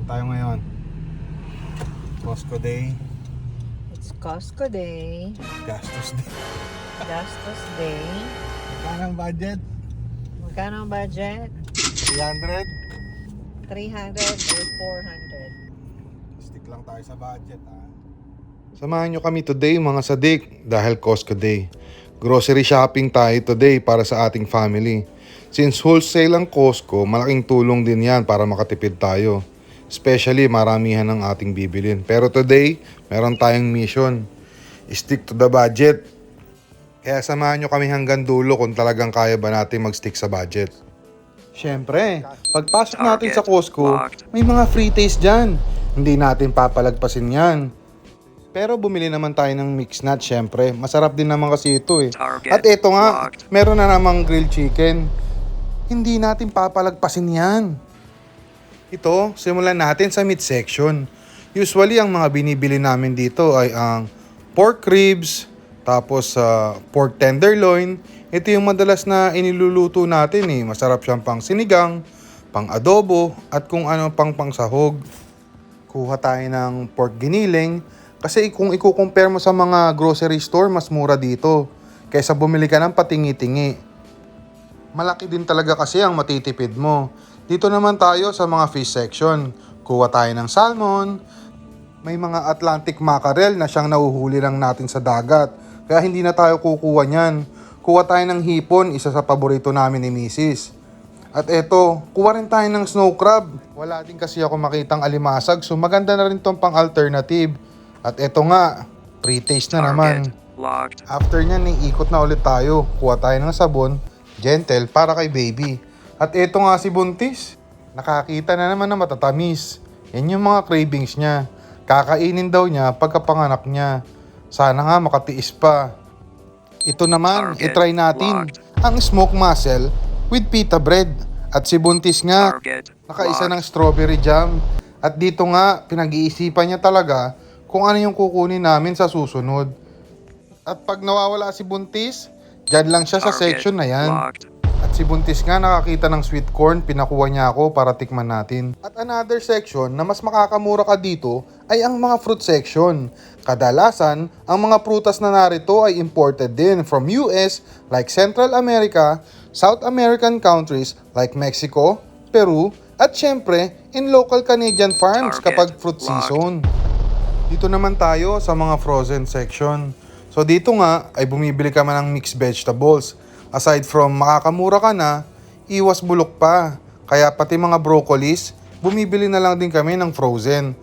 tayo ngayon? Costco Day. It's Costco Day. Gastos Day. Gastos Day. Magkano ang budget? Magkano ang budget? 300? 300 or 400? Stick lang tayo sa budget, ha? Samahan nyo kami today, mga sadik, dahil Costco Day. Grocery shopping tayo today para sa ating family. Since wholesale ang Costco, malaking tulong din yan para makatipid tayo. Especially maramihan ng ating bibilin. Pero today, meron tayong mission. Stick to the budget. Kaya samahan nyo kami hanggang dulo kung talagang kaya ba natin mag-stick sa budget. Siyempre, pagpasok natin sa Costco, may mga free taste dyan. Hindi natin papalagpasin yan. Pero bumili naman tayo ng mixed nut, syempre. Masarap din naman kasi ito eh. At ito nga, meron na namang grilled chicken. Hindi natin papalagpasin yan. Ito, simulan natin sa meat section. Usually, ang mga binibili namin dito ay ang pork ribs, tapos pork tenderloin. Ito yung madalas na iniluluto natin eh. Masarap siyang pang sinigang, pang adobo, at kung ano pang pangsahog. Kuha tayo ng pork giniling. Kasi kung i-compare mo sa mga grocery store, mas mura dito. Kaysa bumili ka ng patingi-tingi. Malaki din talaga kasi ang matitipid mo. Dito naman tayo sa mga fish section. Kuha tayo ng salmon. May mga Atlantic mackerel na siyang nahuhuli lang natin sa dagat. Kaya hindi na tayo kukuha niyan. Kuha tayo ng hipon, isa sa paborito namin ni Mrs. At eto, kuha rin tayo ng snow crab. Wala din kasi ako makitang alimasag, so maganda na rin tong pang alternative. At eto nga, pre-taste na naman. After nyan, ikot na ulit tayo. Kuha tayo ng sabon, gentle, para kay baby. At eto nga si Buntis. Nakakita na naman na matatamis. Yan yung mga cravings niya. Kakainin daw niya pagkapanganak niya. Sana nga makatiis pa. Ito naman, itry natin. Ang smoked mussel with pita bread. At si Buntis nga, nakaisa ng strawberry jam. At dito nga, pinag-iisipan niya talaga kung ano yung kukunin namin sa susunod. At pag nawawala si Buntis, dyan lang siya sa section na yan. At si Buntis nga nakakita ng sweet corn, pinakuha niya ako para tikman natin. At another section na mas makakamura ka dito ay ang mga fruit section. Kadalasan, ang mga prutas na narito ay imported din from US like Central America, South American countries like Mexico, Peru, at syempre in local Canadian farms kapag fruit season. Dito naman tayo sa mga frozen section. So dito nga ay bumibili ka man ng mixed vegetables. Aside from makakamura ka na, iwas bulok pa. Kaya pati mga broccolis, bumibili na lang din kami ng frozen.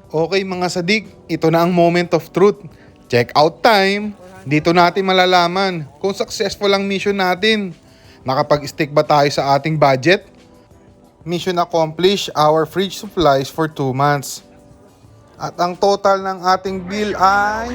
Okay mga sadik, ito na ang moment of truth. Check out time. Dito natin malalaman kung successful ang mission natin. Nakapag-stick ba tayo sa ating budget? Mission accomplished, our fridge supplies for 2 months. At ang total ng ating bill ay